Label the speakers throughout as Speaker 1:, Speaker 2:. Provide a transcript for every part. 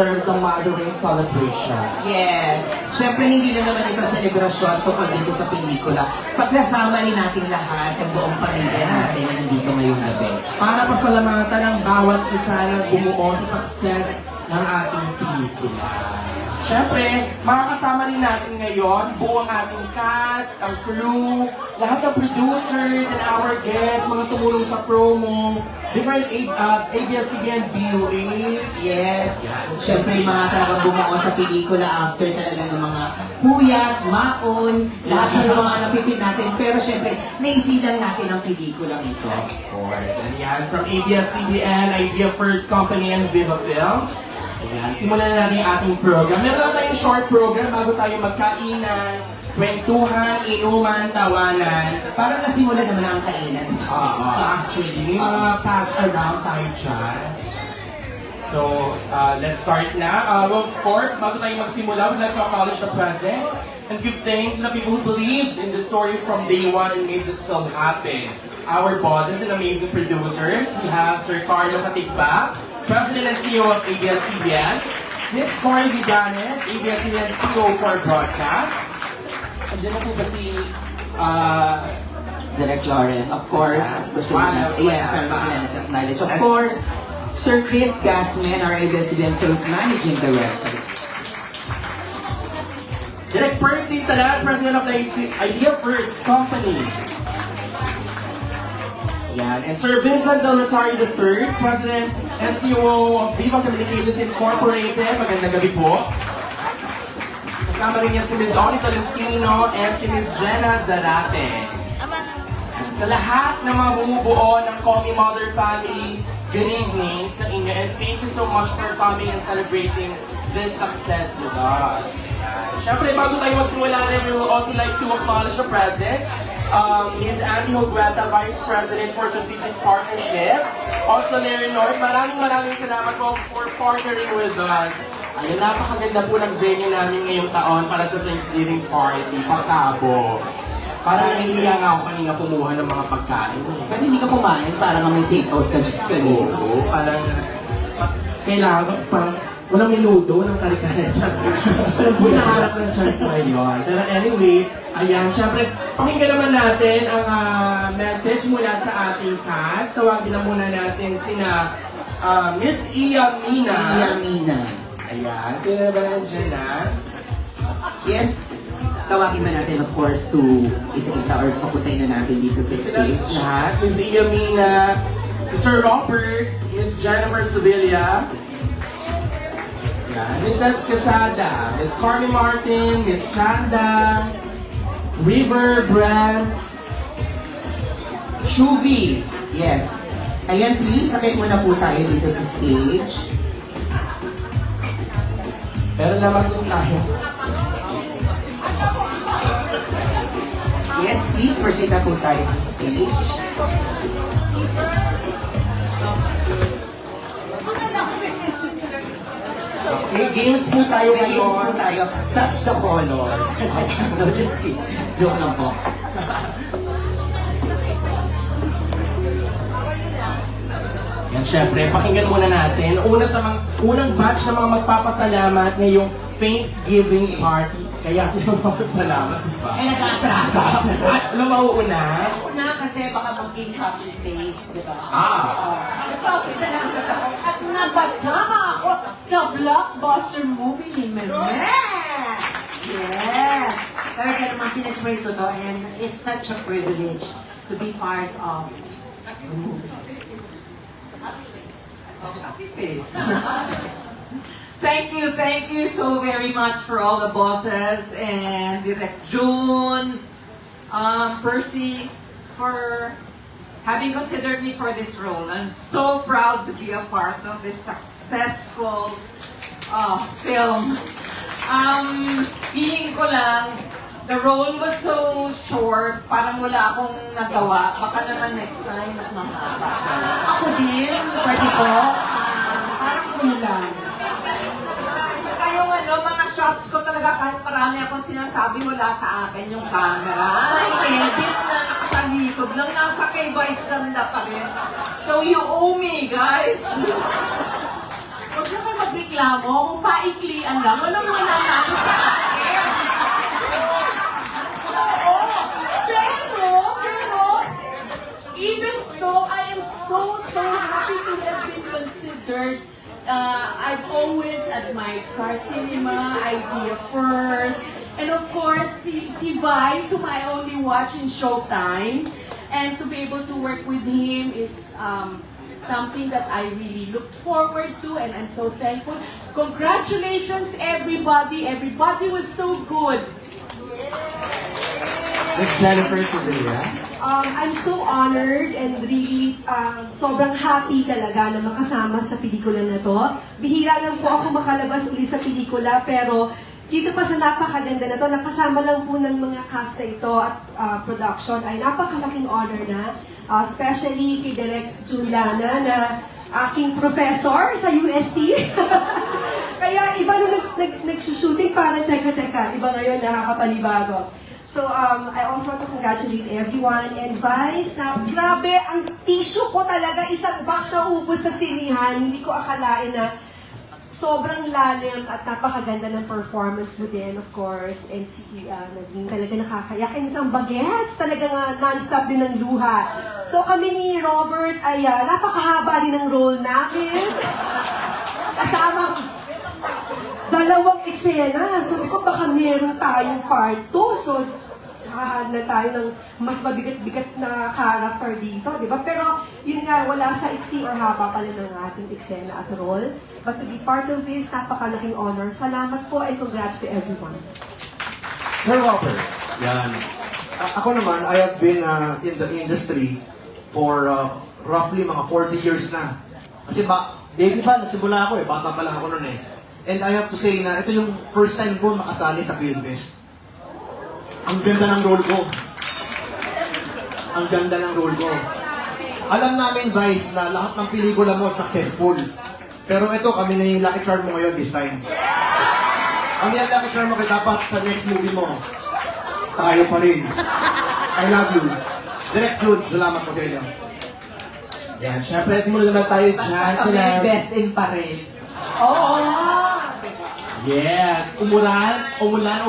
Speaker 1: terms of mothering celebration.
Speaker 2: Yes. Siyempre, hindi na naman ito selebrasyon tungkol dito sa pelikula. Pagkasama rin natin lahat, ang buong pamilya natin na nandito ngayong gabi.
Speaker 1: Para pasalamatan ang bawat isa na bumuo sa success ng ating pelikula. Siyempre, makakasama rin natin ngayon buong ating cast, ang crew, lahat ng producers and our guests, mga tumulong sa promo, different ABS-CBN BUH.
Speaker 2: Yes. Siyempre, yung mga talagang bumuo sa pelikula after talaga ng mga puyat, maon, lahat ng mga napipit natin. Pero siyempre, naisilang natin ang pelikulang ito.
Speaker 1: Of course. And yan, from ABS-CBN, Idea First Company, and Viva Films. Ayan, simulan na natin ang ating program. Meron na tayong short program bago tayo magkainan, kwentuhan, inuman, tawanan.
Speaker 2: Parang nasimulan naman ang kainan.
Speaker 1: Actually, may mga pass around tayo dyan. So, let's start na. Well, of course, bago tayo magsimula, we'd like to acknowledge the presence and give thanks to the people who believed in the story from day one and made this film happen. Our bosses and amazing producers, we have Sir Carlo Katigbak, President and CEO of ABS-CBN, Ms. Cory Vidanes, ABS-CBN CEO for Broadcast. Andiyan na po ba si...
Speaker 2: Direct Lauren, of course. Gusto na, yes, parang gusto na acknowledge. Of course, Sir Chris Gasman, our ABS-CBN Films Managing Director.
Speaker 1: Direct Percy Talan, President of the Idea First Company. Yan. And Sir Vincent Del Rosario III, President and CEO of Viva Communications Incorporated. Magandang gabi po. Kasama rin niya si Ms. Audie Tolentino and si Ms. Jenna Zarate. Sa lahat ng mga bumubuo ng Comi Mother Family, good evening sa inyo and thank you so much for coming and celebrating this success with us. Siyempre, bago tayo magsimula rin, we would also like to acknowledge the presence. Ms. Annie Hogueta, Vice President for Strategic Partnerships. Also, Larry North, maraming salamat po for partnering with us. Ayun, napakaganda po ng venue namin ngayong taon para sa Thanksgiving party, Pasabo. Parang nahihiya nga ako kanina kumuha ng mga pagkain.
Speaker 2: Pwede hindi ka kumain para may take-out ka dyan.
Speaker 1: Oo, parang kailangan, parang walang minuto, walang kare-kare. Parang bunaharap ng chan ko ngayon. Pero anyway, ayan, syempre, pakinggan naman natin ang message mula sa ating cast. Tawagin na muna natin sina Miss Iya Mina.
Speaker 2: Iya Mina.
Speaker 1: Ayan, sino ba nandiyan na?
Speaker 2: Yes, tawagin ba natin of course to isa-isa or papuntay na natin dito sa stage.
Speaker 1: Lahat, Miss Iya Mina, si Sir Robert, Miss Jennifer Sevilla, Mrs. Quesada, Miss Carmen Martin, Miss Chanda, River Brand, Shuvi.
Speaker 2: Yes. Ayan, please, sakit muna po tayo dito sa stage.
Speaker 1: Pero naman din tayo.
Speaker 2: Yes, please, proceed na po tayo sa stage.
Speaker 1: May games po tayo
Speaker 2: May games po
Speaker 1: ngayon.
Speaker 2: tayo. Touch the color. No, just kidding. Joke lang po.
Speaker 1: Yan, syempre, pakinggan muna natin. Unang batch na mga magpapasalamat ngayong Thanksgiving party. Kaya sila magpapasalamat, di ba?
Speaker 2: Ay, nag-aatrasa.
Speaker 1: Ano mauuna?
Speaker 3: Una kasi baka maging copy paste, di ba?
Speaker 1: Ah!
Speaker 3: Salamat ako at nabasama ako sa blockbuster movie ni Meme. Yes! Talaga naman pinag-pray ko to and it's such a privilege to be part of the movie. Copy paste. Thank you so very much for all the bosses and Direct June, Percy, for having considered me for this role. I'm so proud to be a part of this successful film. Feeling ko lang, the role was so short, parang wala akong nagawa. Baka naman next time, mas mahaba. Ako din, pwede ko. Parang kulang. Saka yung mga shots ko talaga, kahit marami akong sinasabi, wala sa akin yung camera. Edit na nakasalikod lang, nasa kay Vice ganda pa rin. So you owe me, guys. Huwag na kayo mag-make
Speaker 2: reklamo kung paiklian lang, walang mananalo sa akin. Oo, pero, even so, I am so happy to have been considered. I've always admired Star Cinema, Idea First, and of course, si Vice, whom I only watch in Showtime. And to be able to work with him is something that I really looked forward to, and I'm so thankful. Congratulations, everybody! Everybody was so good.
Speaker 1: Miss Jennifer Sevilla.
Speaker 4: I'm so honored and really sobrang happy talaga na makasama sa pelikula na to. Bihira lang po ako makalabas uli sa pelikula, pero dito pa sa napakaganda na to, nakasama lang po ng mga cast na ito at production ay napakalaking honor na. Especially kay Direk Juliana na aking professor sa UST. Kaya iba nung nag-shooting, parang teka, iba ngayon, nakakapanibago. So, I also want to congratulate everyone. And Vice, na grabe, ang tissue ko talaga, isang box na ubos sa sinihan. Hindi ko akalain na sobrang lalim at napakaganda ng performance mo din, of course. And si naging talaga nakakayak. And isang bagets, talagang non-stop din ng luha. So kami ni Robert ay napakahaba din ng role namin. Kasama dalawang eksena. So ko baka meron tayong part 2. So hahan na tayo ng mas mabigat-bigat na character dito, di ba? Pero yun nga, wala sa iksi or haba pala ng ating eksena at role. But to be part of this, napakalaking honor. Salamat po and congrats to everyone.
Speaker 1: Sir Robert.
Speaker 5: Yan. Ako naman, I have been in the industry for roughly mga 40 years na. Kasi baby pa, nagsimula ako bata pa lang ako noon And I have to say na ito yung first time ko makasali sa Film Fest. Ang ganda ng role ko. Ang ganda ng role ko. Alam namin, Vice, na lahat ng pelikula mo successful. Pero ito, kami na yung lucky charm mo ngayon this time. Kami ang lucky charm mo kaya dapat sa next movie mo. Tayo pa rin. I love you. Direct Jude, salamat po sa inyo.
Speaker 1: Yan, syempre, simulan naman tayo dyan.
Speaker 2: Kami best in pa rin.
Speaker 1: Oo! Yes! Umulan,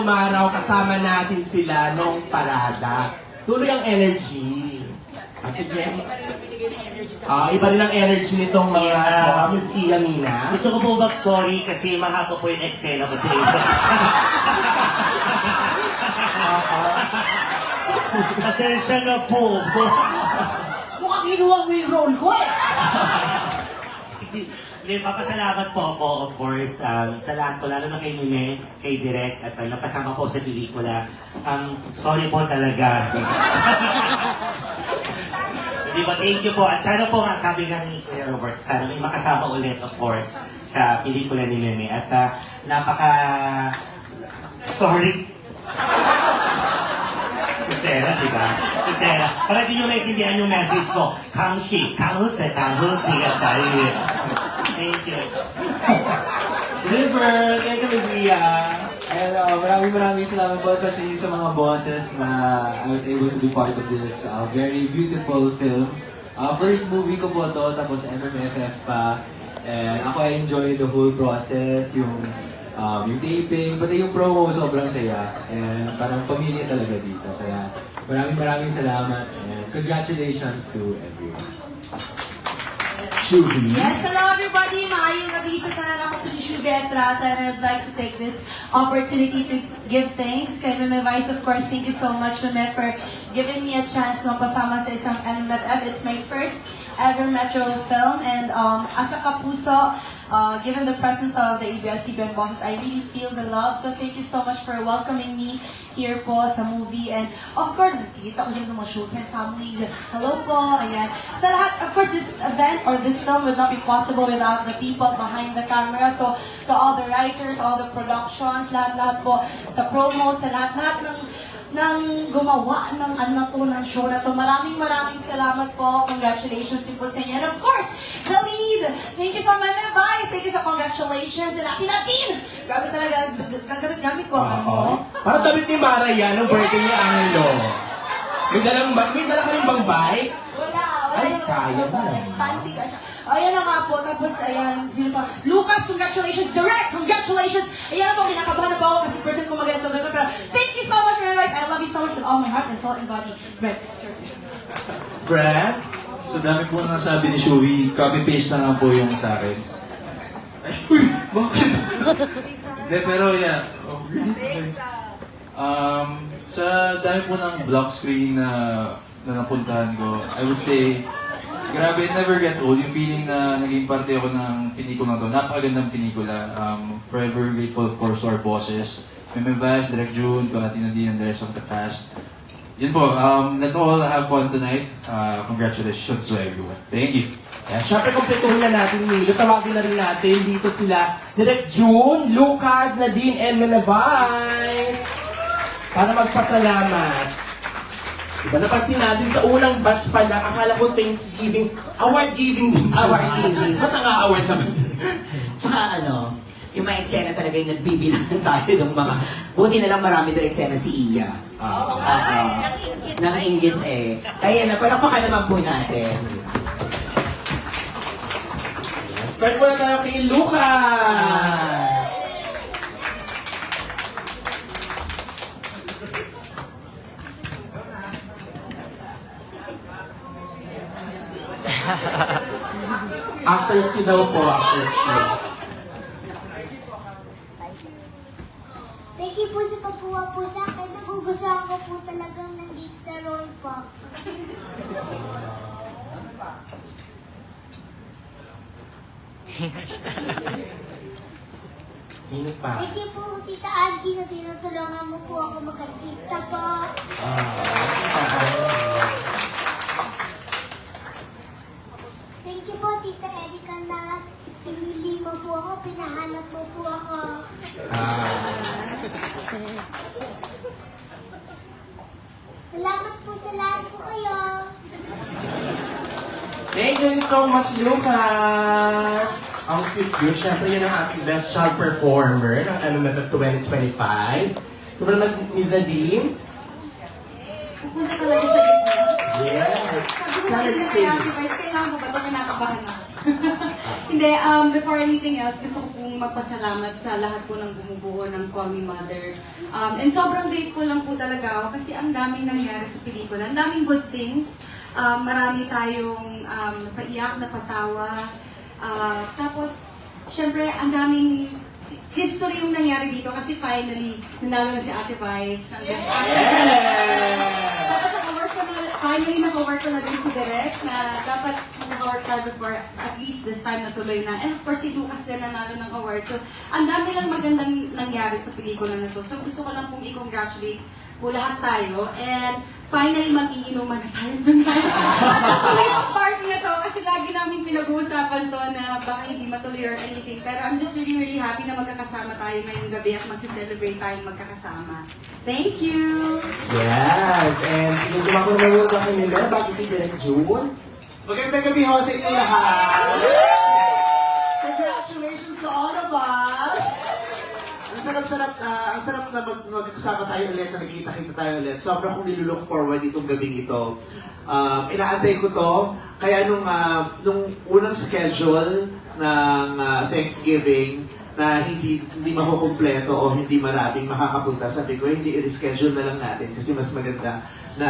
Speaker 1: umaraw, kasama natin sila nung parada. Tuloy ang energy. Sige. Iba rin ang energy nitong mga Miss Iya Mina.
Speaker 6: Gusto ko po mag-sorry kasi mahaba po yung eksena ko sa inyo. Pasensya na po.
Speaker 2: Mukhang kinuha mo yung role ko
Speaker 6: Hindi, papasalamat po ako, of course, sa lahat po, lalo na kay Mime, kay Direk, at napasama po sa pelikula. Sorry po talaga. Di ba, thank you po. At sana po, sabi nga ni Kuya Robert, sana may makasama ulit, of course, sa pelikula ni Meme. At sorry. Kusera, di ba? Kusera. Para di nyo maintindihan yung message ko, Kangshi, Kanghusi, Kanghusi, at sa'yo. Thank you.
Speaker 1: River, thank you, Miss Iya.
Speaker 7: And maraming salamat po especially sa mga bosses na I was able to be part of this very beautiful film. First movie ko po to, tapos MMFF pa. And ako I enjoy the whole process, yung taping, pati yung promo sobrang saya. And parang pamilya talaga dito. Kaya maraming salamat and congratulations to everyone.
Speaker 1: Shubi.
Speaker 8: Yes, hello everybody. Maayong gabi sa tanan. Ako po si Shubi Entrata and I'd like to take this opportunity to give thanks kay Meme Vice. Of course, thank you so much, Meme, for giving me a chance na pasama sa isang MMFF. It's my first ever Metro film and as a kapuso, given the presence of the ABS-CBN bosses, I really feel the love. So thank you so much for welcoming me here po sa movie. And of course, nakikita ko din sa mga Showtime family. Hello po, ayan. Sa lahat, of course, this event or this film would not be possible without the people behind the camera. So to all the writers, all the productions, lahat-lahat po sa promo, sa lahat-lahat ng gumawa ng ng show na to. Maraming salamat po. Congratulations din po sa inyo. And of course, the lead. Thank you so much, Vice. Thank you so congratulations. And atin! Grabe talaga. Gamit ko.
Speaker 1: Parang damit ni Mara yan, ang birthday ni Angelo. May dala ka rin bang bike?
Speaker 8: Wala.
Speaker 1: Ay, sayang naman.
Speaker 8: Panty ka siya. Ayan na nga po. Tapos, ayan, sino pa? Lucas, congratulations. Direct, congratulations. Ayan na po, kinakabahan na po ako kasi person ko maganda. Pero thank you so much, my wife. I love you so much with all my heart and soul and body. Brett, sir.
Speaker 1: Brad?
Speaker 7: So dami po nang sabi ni Shui, copy-paste na lang po yung sa akin. Ay, uy, bakit? Hindi, pero yeah. Oh, really? Sa dami po ng block screen na napuntahan ko, I would say, grabe, it never gets old. Yung feeling na naging parte ako ng pelikula to. Napakagandang pelikula. Forever grateful of course to our bosses. Meme Vaz, Direk June, to Ate Nadine and the rest of the cast. Yun po, let's all have fun tonight. Congratulations to everyone. Thank you.
Speaker 1: Ayan, syempre, kumpletuhin na natin Milo. Tawagin na rin natin dito sila. Direk June, Lucas, Nadine, and Menavais. Para magpasalamat. Diba, napansin natin sa unang batch pa lang, akala ko Thanksgiving, award-giving.
Speaker 9: Award-giving.
Speaker 1: Ba't nang-award naman?
Speaker 9: Tsaka ano, yung mga eksena talaga yung nagbibilang tayo ng mga... Buti na lang marami doon eksena si Iya. Nang-inggit eh. Kaya na, palakpakan naman po natin.
Speaker 1: Start muna tayo kay Lucas! Actors key daw po, actors key.
Speaker 10: Thank you po sa pagkuha po sa akin. Nagugustuhan ko po talagang nandito sa role po.
Speaker 1: Sino pa?
Speaker 10: Thank you po, Tita Angie, na tinutulungan mo po ako mag-artista po. Thank you po, Tita Erika, na pinili mo po ako, pinahanap mo po ako. Salamat po sa lahat po kayo.
Speaker 1: Thank you so much, Lucas! Ang cute. Siyempre, yun ang ating best child performer ng MMFF 2025. Sobrang Miss Nadine.
Speaker 8: Pupunta talaga sa gitna.
Speaker 1: Yes!
Speaker 8: Sabi ko sa kanya, guys, kailangan ko ba ito? Kinakabahan na. Hindi, before anything else, gusto ko pong magpasalamat sa lahat po ng bumubuo ng Call Me Mother. And sobrang grateful lang po talaga ako kasi ang daming nangyari sa pelikula. Ang daming good things. Marami tayong napaiyak, napatawa. Tapos, syempre, ang daming history yung nangyari dito kasi finally, nanalo na si Ate Vice ng Best Actress. Tapos finally naka-work ko na din si Direk na dapat naka-work tayo before at least this time natuloy na. And of course, si Lucas din nanalo ng award. So, ang dami lang magandang nangyari sa pelikula na to. So, gusto ko lang pong i-congratulate po lahat tayo. And finally, mag-iinuman na tayo tonight. At natuloy ang party na to kasi lagi namin pinag-uusapan to na baka hindi matuloy or anything. Pero I'm just really, really happy na magkakasama tayo ngayong gabi at mag-celebrate tayong magkakasama. Thank you!
Speaker 1: Yes! And yung tumako naman muna kay Miller, bakit kay Direk June?
Speaker 9: Magandang gabi ho sa inyo lahat! Congratulations to all of us! Ang sarap na magkasama tayo ulit, na nakikita-kita tayo ulit. Sobrang kong nilulook forward itong gabing ito. Inaantay ko to, kaya nung unang schedule ng Thanksgiving, na hindi makukumpleto o hindi maraming makakapunta, sabi ko, hindi i-reschedule na lang natin kasi mas maganda na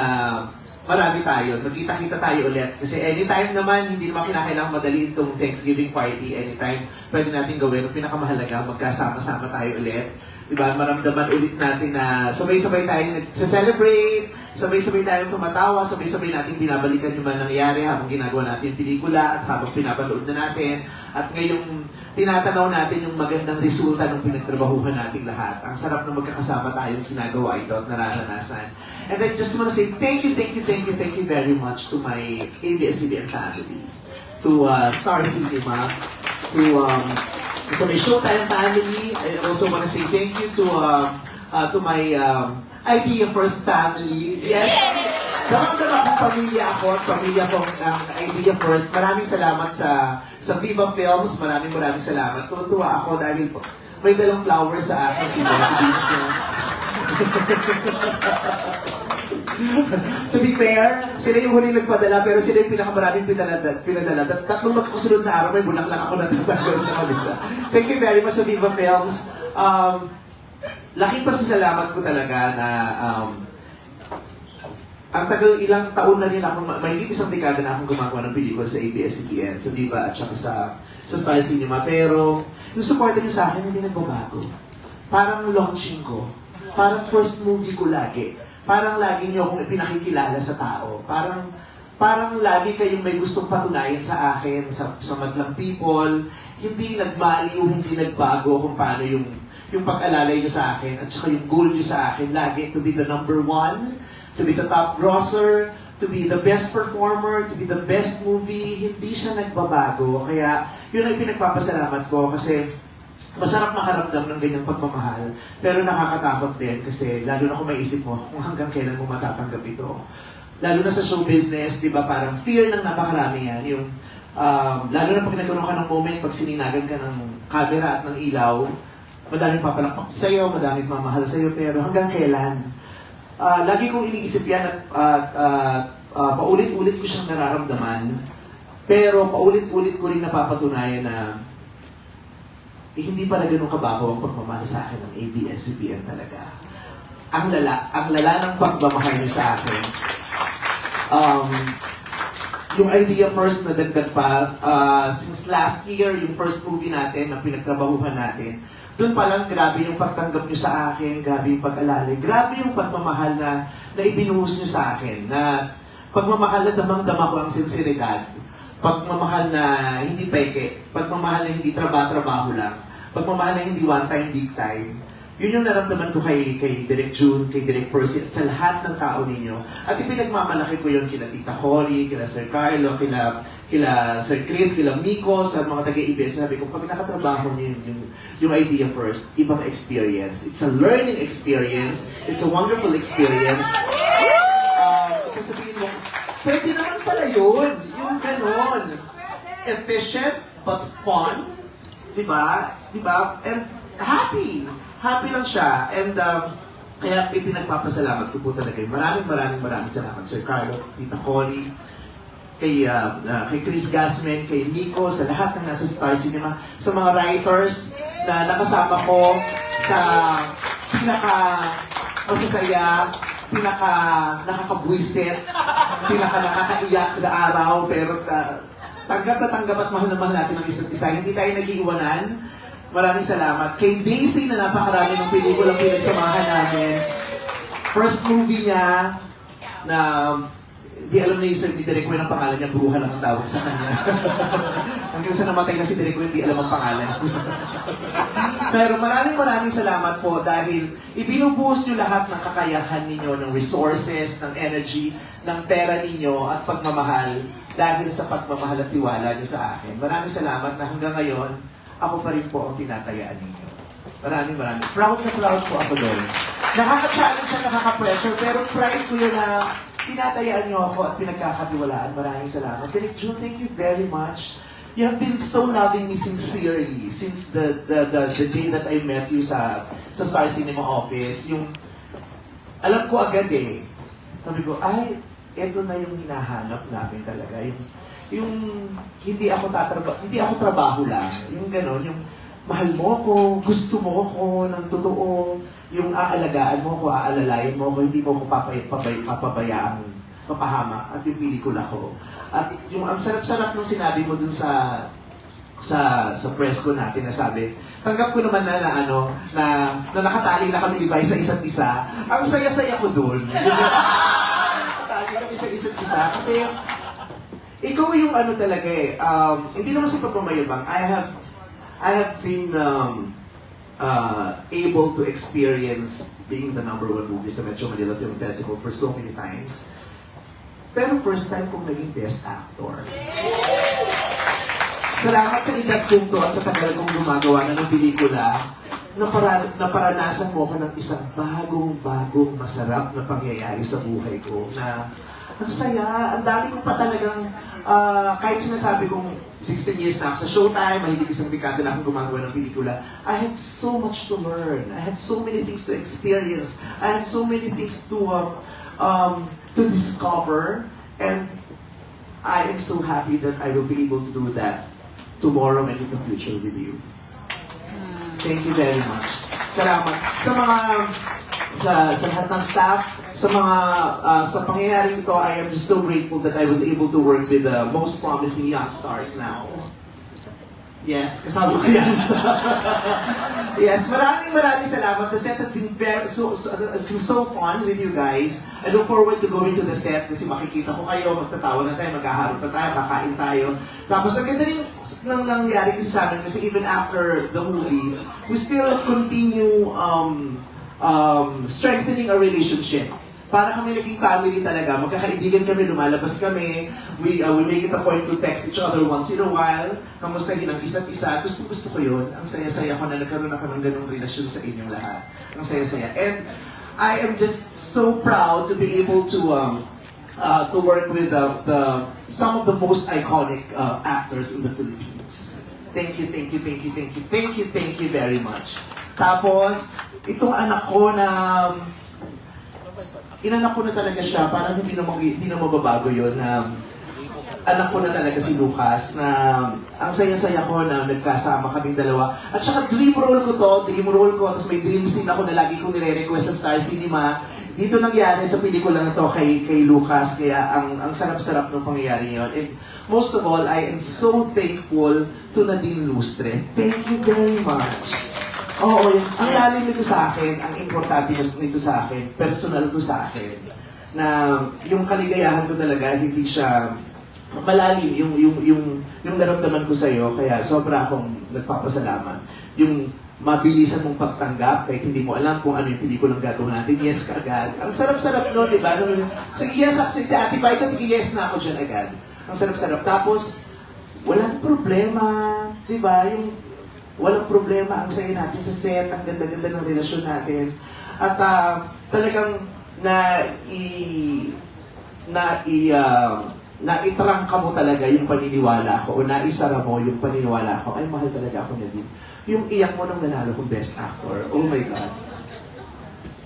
Speaker 9: marami tayo, magkita-kita tayo ulit. Kasi anytime naman, hindi naman kinakailangan madali itong Thanksgiving party. Anytime, pwede natin gawin. Ang pinakamahalaga, magkasama-sama tayo ulit. Diba? Maramdaman ulit natin na sabay-sabay tayo nag-celebrate, sabay-sabay tayong tumatawa, sabay-sabay natin binabalikan yung mga nangyayari habang ginagawa natin yung pelikula at habang pinapanood na natin. At ngayong tinatanaw natin yung magandang resulta ng pinagtrabahuhan natin lahat. Ang sarap na magkakasama tayong ginagawa ito at nararanasan. And I just want to say thank you very much to my ABS-CBN family, to Star Cinema, to my Showtime family. I also want to say thank you to my Idea First family. Yes, damang-dama kong pamilya ako at pamilya kong Idea First. Maraming salamat sa Viva Films. Maraming salamat. Tuwa ako dahil may dalang flowers sa akin si Vincent. To be fair, sila yung huling nagpadala, pero sila yung pinakamaraming pinadala. Tatlong magkasunod na araw, may bulaklak ako natatanggal sa kanila. Thank you very much sa Viva Films. Laking pasasalamat ko talaga na ang tagal ilang taon na rin ako, mahigit isang dekada na akong gumagawa ng pelikula sa ABS-CBN, sa Viva at saka sa Star Cinema. Pero yung support niyo sa akin hindi nagbabago. Parang launching ko. Parang first movie ko lagi. Parang lagi niyo akong ipinakikilala sa tao. Parang lagi kayong may gustong patunayan sa akin, sa madlang people. Hindi nagmaliw, hindi nagbago kung paano yung pag-alalay niyo sa akin at saka yung goal niyo sa akin lagi to be the number one, to be the top grosser, to be the best performer, to be the best movie. Hindi siya nagbabago. Kaya yun ay pinagpapasalamat ko kasi masarap makaramdam ng ganyang pagmamahal, pero nakakatakot din kasi lalo na kung maisip mo kung hanggang kailan mo matatanggap ito. Lalo na sa show business, di ba, parang fear ng napakarami yan. Yung, lalo na pag nagkaroon ka ng moment, pag sininagan ka ng camera at ng ilaw, madaming papalakpak sa'yo, madaming mamahal sa'yo, pero hanggang kailan? Lagi kong iniisip yan at paulit-ulit ko siyang nararamdaman, pero paulit-ulit ko rin napapatunayan na hindi pala ganun kabaho ang pagmamahal sa akin ng ABS-CBN talaga. Ang lala ng pagmamahal niyo sa akin. Yung idea first na dagdag pa, since last year, yung first movie natin na pinagtrabahuhan natin, doon pa lang grabe yung pagtanggap niyo sa akin, grabe yung pag-alalay, grabe yung pagmamahal na ibinuhos niyo sa akin, na pagmamahal na damang-dama ko ang sinseridad, pagmamahal na hindi peke, pagmamahal na hindi trabaho lang, pagmamahal na hindi one time, big time. Yun yung naramdaman ko kay Direk June, kay Direk Percy, at sa lahat ng tao ninyo. At ipinagmamalaki ko yun kila Tita Cory, kila Sir Carlo, kila Sir Chris, kila Miko, sa mga taga-IBS. Sabi ko, pag nakatrabaho niyo yung idea first, ibang experience. It's a learning experience. It's a wonderful experience. Sasabihin mo, pwede naman pala yun. Yung ganon. Efficient, but fun. Diba? Diba? And happy. Happy lang siya. And kaya pinagpapasalamat ko po talaga. Maraming salamat. Sir Carlo, Tita Cory, kay Chris Gasman, kay Nico, sa lahat ng nasa Star Cinema, sa mga writers na nakasama ko sa pinaka-masasaya, nakakabwisit, nakakaiyak na araw, pero tanggap at mahal na mahal natin ang isa't isa. Hindi tayo nag-iiwanan. Maraming salamat. Kay Daisy na napakarami ng pelikulang pinagsamahan namin. First movie niya na hindi alam na yung Direk Gwen ang pangalan niya, Bruja lang ang tawag sa kanya. Hanggang sa namatay na si Direk Gwen, hindi alam ang pangalan. Pero maraming salamat po dahil ibinubuhos niyo lahat ng kakayahan ninyo, ng resources, ng energy, ng pera ninyo at pagmamahal dahil sa pagmamahal at tiwala niyo sa akin. Maraming salamat na hanggang ngayon, ako pa rin po ang tinatayaan ninyo. Maraming. Proud po ako doon. Nakaka-challenge siya, nakaka-pressure, pero pride ko yun na tinatayaan niyo ako at pinagkakatiwalaan. Maraming salamat. Direk June, thank you very much. You have been so loving me sincerely since the day that I met you sa Star Cinema office. Yung, alam ko agad eh. Sabi ko, eto na yung hinahanap namin talaga. Yung hindi ako trabaho lang. Yung gano'n, yung mahal mo ko, gusto mo ko ng totoo, yung aalagaan mo ko, aalalayan mo ko, hindi mo ko papabayaan, papahama, at yung pelikula ko. At yung ang sarap-sarap ng sinabi mo dun sa press ko natin na sabi, tanggap ko naman na nakatali na kami ni Vice sa isa't isa. Ang saya-saya ko dun. Nakatali kami sa isa't isa. Kasi ikaw yung talaga eh. Hindi naman sa pagmamayabang. I have been able to experience being the #1 movie sa Metro Manila Film Festival for so many times. Pero first time kong naging best actor. Salamat sa edad kong to at sa tagal kong gumagawa na ng pelikula na paranasan mo ko ng isang bagong masarap na pangyayari sa buhay ko na ang saya, ang dami kong pa talagang, kahit sinasabi kong 16 years na ako sa Showtime, mahigit isang dekada na akong gumagawa ng pelikula, I had so much to learn. I had so many things to experience. I had so many things to to discover, and I am so happy that I will be able to do that tomorrow and in the future with you. Thank you very much. Salamat sa mga sa lahat ng staff, sa mga sa pangyayari ito. I am just so grateful that I was able to work with the most promising young stars now. Yes, kasama ko yan. Yes, maraming salamat. The set has been has been so fun with you guys. I look forward to going to the set kasi makikita ko kayo, magtatawa na tayo, maghaharap na tayo, kakain tayo. Tapos ang ganda rin nang nangyari kasi sa amin kasi even after the movie, we still continue strengthening our relationship. Para kami naging family talaga, magkakaibigan kami, lumalabas kami, we make it a point to text each other once in a while, kamustahin ang isa't isa. Gusto ko yun. Ang saya-saya ko na nagkaroon ako ng ganung relasyon sa inyong lahat. Ang saya-saya. And I am just so proud to be able to work with some of the most iconic actors in the Philippines. Thank you very much. Tapos, itong anak ko na inanak ko na talaga siya, parang hindi na mababago yun. Anak ko na talaga si Lucas, na ang saya-saya ko na nagkasama kaming dalawa. At saka dream role ko, tapos may dream scene ako na lagi kong nire-request sa Star Cinema. Dito nangyari sa pelikula na to kay Lucas, kaya ang sarap-sarap ng pangyayari yun. And most of all, I am so thankful to Nadine Lustre. Thank you very much. Oo, ang lalim nito sa akin, ang importante nito sa akin, personal to sa akin, na yung kaligayahan ko talaga, hindi siya malalim, yung naramdaman ko sa'yo, kaya sobra akong nagpapasalamat. Yung mabilisan mong pagtanggap, kahit hindi mo alam kung ano yung pelikulang gagawin natin, yes ka agad. Ang sarap-sarap nun, di ba? Sige, yes, si Ate Paisa, sige, yes na ako dyan agad. Ang sarap-sarap. Tapos, walang problema, di ba? Walang problema ang saya natin sa set, ang ganda-ganda ng relasyon natin. At talagang naitrangka mo talaga yung paniniwala ko o naisara mo yung paniniwala ko, ay mahal talaga ako na din. Yung iyak mo nang nanalo kong Best Actor, oh my God.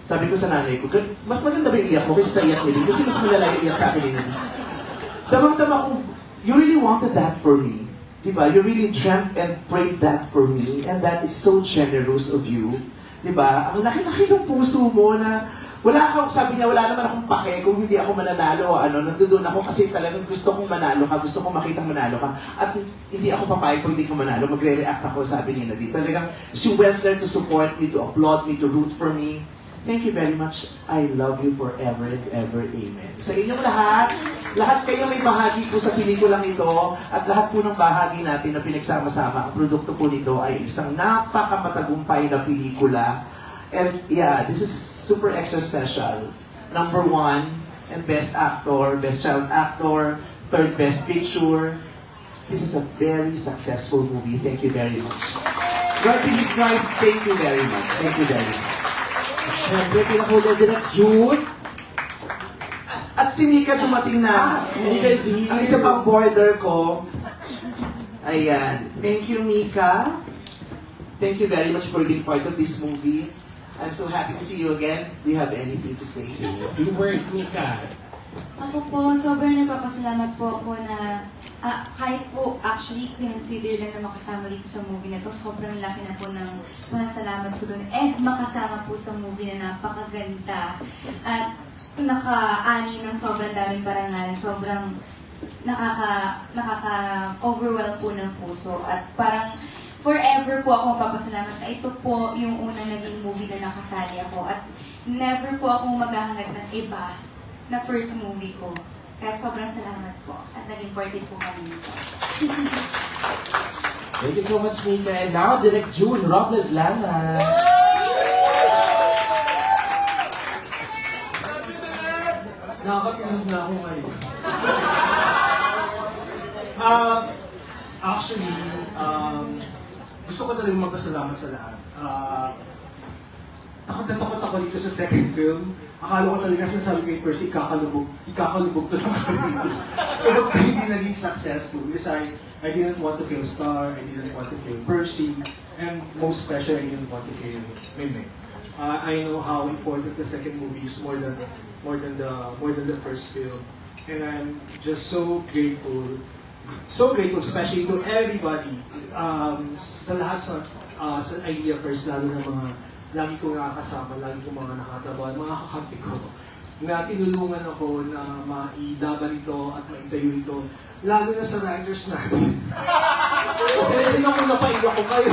Speaker 9: Sabi ko sa nanay ko, mas maganda ba yung iyak mo kasi sa iyak ni Din? Kasi mas malala yung iyak sa akin ni Din. Damang-dama ko, you really wanted that for me. Diba? You really dreamt and prayed that for me, and that is so generous of you. Diba? Ang laki-laki ng puso mo na sabi niya, wala naman akong pake kung hindi ako mananalo o ano, nandoon ako kasi talagang gusto kong manalo ka, gusto kong makitang manalo ka, at hindi ako papayag kung hindi ka manalo, magre-react ako, sabi niya na dito. Talagang, she went there to support me, to applaud me, to root for me. Thank you very much. I love you forever and ever. Amen. Sa inyong lahat kayo may bahagi po sa pelikulang ito, at lahat po ng bahagi natin na pinagsama-sama, ang produkto po nito ay isang napakamatagumpay na pelikula. And yeah, this is super extra special. Number 1, and Best Actor, Best Child Actor, 3rd Best Picture. This is a very successful movie. Thank you very much. Lord Jesus Christ, thank you very much. Thank you very much.
Speaker 1: Siyempre, pinakula Direct June.
Speaker 9: At si Mika dumating na.
Speaker 1: Mika is here.
Speaker 9: Ang isa pang border ko. Ayan. Thank you, Mika. Thank you very much for being part of this movie. I'm so happy to see you again. Do you have anything to say?
Speaker 1: A few words, Mika.
Speaker 8: Ako po, sobrang nagpapasalamat po ako na kahit po actually consider lang na makasama dito sa movie na to, sobrang laki na po ng pasalamat ko doon. And makasama po sa movie na napakaganda at naka-ani ng sobrang daming parangal, sobrang nakaka-overwhelm po ng puso. At parang forever po ako magpapasalamat na ito po yung unang naging movie na nakasali ako. At never po ako maghahangat ng iba na first movie ko. Kaya sobrang salamat po. At naging party po kami nito.
Speaker 1: Thank you so much, Mika. And now, Direct June, Robles Lana.
Speaker 5: Nakakatulog na ako ngayon. Actually, gusto ko talagang magpasalamat sa lahat. Takot na takot ako dito sa second film. Akala ko talaga sinasabi kay Percy, ikakalubog to naman. Pero hindi naging successful because I didn't want to film Star, I didn't want to film Percy, and most especially I didn't want to film Meme. I know how important the second movie is more than
Speaker 11: more than the first film. And I'm just so grateful, especially to everybody, sa lahat sa Idea First, lalo na mga lagi ko nakakasama, lagi ko mga nakatrabaho, mga kakampi ko, na tinulungan ako na mailaban ito at maitayo ito, lalo na sa writers natin. Pasensya na kung napaiyak ko kayo.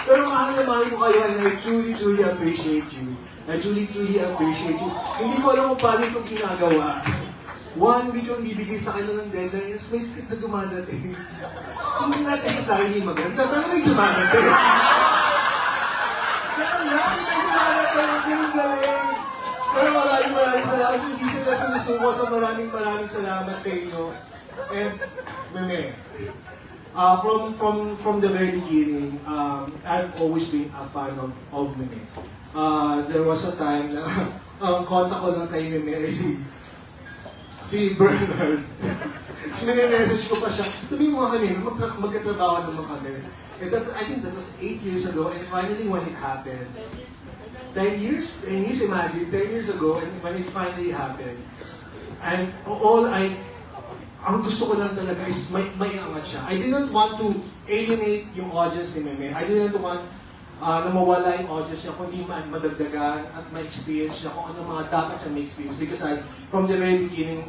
Speaker 11: Pero mahal na mahal ko kayo and I truly appreciate you. I truly appreciate you. Hindi ko alam kung paano itong ginagawa. 1 week ang bibigay sa kanila ng deadline, yes, may script na dumadating. Hindi natin sa akin yung maganda, pero may dumadating. Ang galing. Pero maraming salamat. Hindi sila sumusuko, so maraming salamat sa inyo. And, Meme, from the very beginning, I've always been a fan of Meme. There was a time na ang kontak ko lang kay Meme ay si Bernard. Sinag-message ko pa siya, sabihin mo nga kami, magkatrabaho naman kami. And I think that was 8 years ago, and finally when it happened, 10 years? 10 years, imagine, 10 years ago, and when it finally happened, and ang gusto ko lang talaga is may angat siya. I didn't want to alienate yung audience ni Meme. I didn't want na mawala yung audience niya, kundi madagdagan at ma-experience siya kung ano mga dapat siya ma-experience. Because from the very beginning,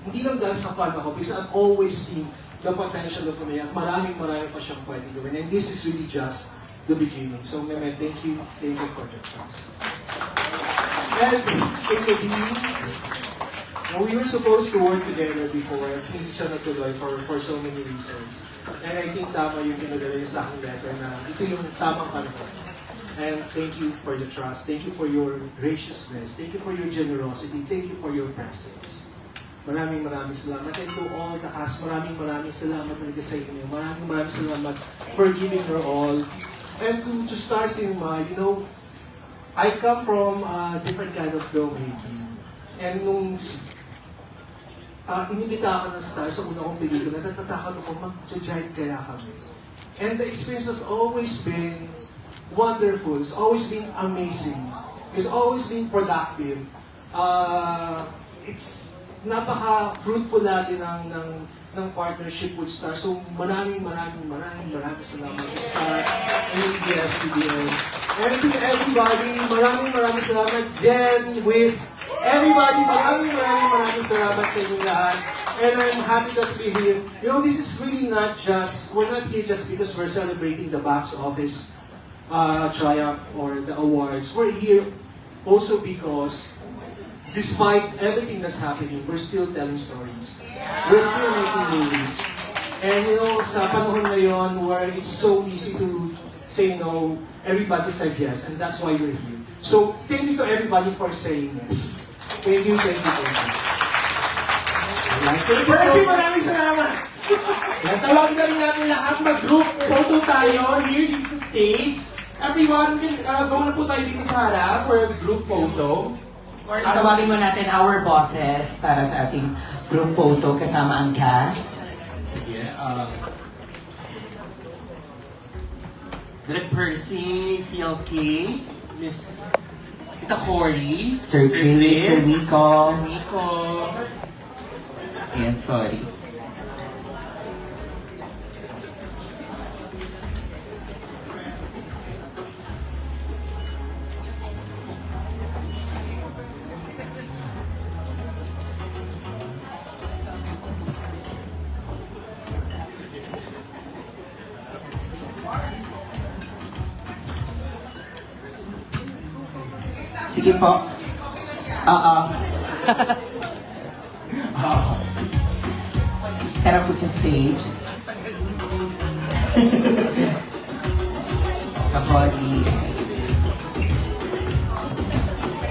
Speaker 11: hindi lang dahil sa fan ako, because I've always seen the potential of Meme at maraming pa siyang pwedeng gawin. And this is really just the beginning. So Meme, thank you for the trust. And in the team, we were supposed to work together before at hindi siya natuloy for so many reasons. And I think tama yung pinadala niya sa aking letter na ito yung tamang panahon. And thank you for the trust. Thank you for your graciousness. Thank you for your generosity. Thank you for your presence. Maraming salamat. And to all the cast, maraming salamat talaga sa inyo. Maraming salamat for giving her all. And to Star Cinema, you know, I come from a different kind of filmmaking. And nung inimita ako ng Star sa una kong pelikula, natatakot ako, mag-giant kaya kami. And the experience has always been wonderful. It's always been amazing. It's always been productive. It's napaka-fruitful lagi ng partnership with Star. So maraming salamat to Star and ABS-CBN. And to everybody, maraming salamat, Jen, Wiz, everybody, maraming salamat sa inyo lahat. And I'm happy to be here. You know, this is really not just, we're not here just because we're celebrating the box office triumph or the awards. We're here also because despite everything that's happening, we're still telling stories. We're still making movies. And you know, sa panahon ngayon where it's so easy to say no, everybody said yes, and that's why we're here. So, thank you to everybody for saying yes. Thank you. Maraming salamat!
Speaker 1: Tawag na rin natin lahat, mag-group photo tayo here dito sa stage. Everyone, go na po tayo dito sa harap for a group photo.
Speaker 3: Of course, tawagin mo natin our bosses para sa ating group photo kasama ang cast.
Speaker 1: Sige, Direk Percy, CLK, Miss Tita Cory,
Speaker 3: Sir Chris, Sir Nico,
Speaker 1: Nico,
Speaker 3: and sorry. Sige po. Tara po sa stage. Kapoli.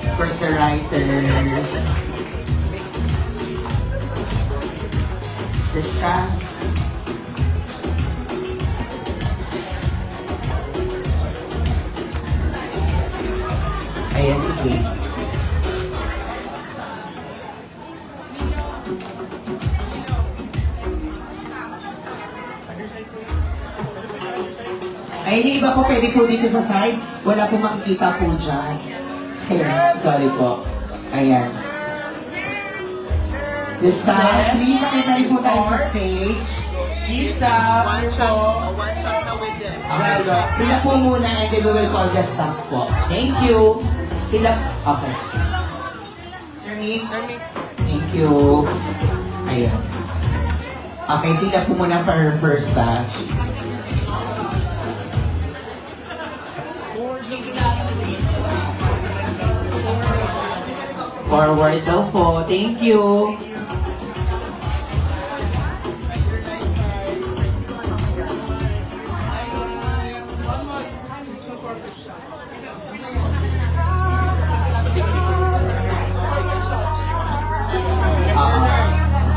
Speaker 3: Of course, the writers. The staff. Ayan, sige. Ay, yung iba po pwede po dito sa side. Wala po makikita po dyan. Ayan, sorry po. Ayan. This time, please, sakit na rin po tayo sa stage.
Speaker 1: Isa,
Speaker 9: One shot na with them.
Speaker 3: Okay. Sila po muna and then we will call the staff po. Thank you. Sila, okay. Sir Mix. Thank you. Ayan. Okay, sila po muna for our first batch. Forward daw po. Thank you.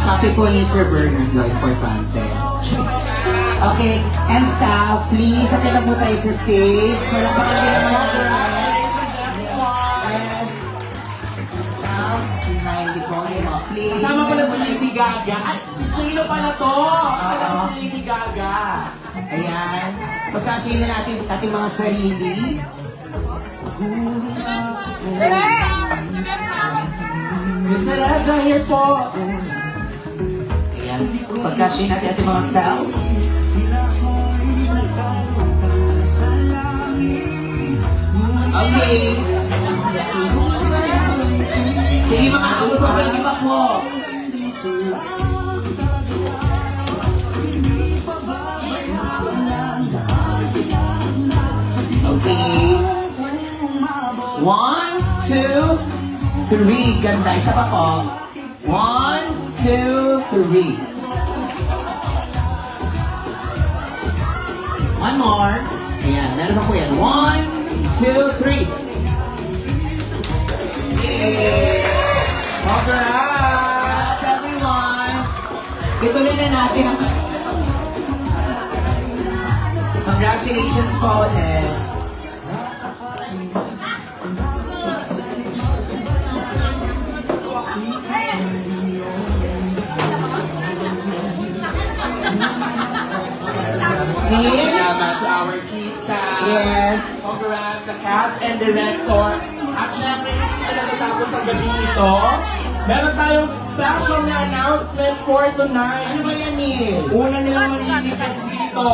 Speaker 3: Copy po ni Sir Bernard, no? Importante. Okay, and staff, please, sakit na po tayo sa stage. Walang pakagin naman ako. Yes. Staff, behind the camera, please.
Speaker 1: Kasama pala si Lady Gaga. Ay, si Chino pala to. Kasama si Lady Gaga.
Speaker 3: Ayan. Pagkasya na natin ating mga sarili.
Speaker 1: Miss Teresa, here po.
Speaker 3: Ayan. Pagkasya natin ating mga self. Okay. Sige mga ako po, pwede ba po? Okay. 1, 2, 3. Ganda. Isa pa po. 1, 2, 3. One more. Ayan, meron pa po yan. 1, 2, 3. Yay! Congrats, everyone! Ituloy na natin ang... Congratulations po ulit.
Speaker 1: Salamat sa our key staff.
Speaker 3: Yes.
Speaker 1: Congrats sa cast and director. At syempre, hindi pa natatapos ang gabi ito. Meron tayong special na announcement for tonight.
Speaker 3: Ano ba yan, Neil?
Speaker 1: Una nilang marinig dito.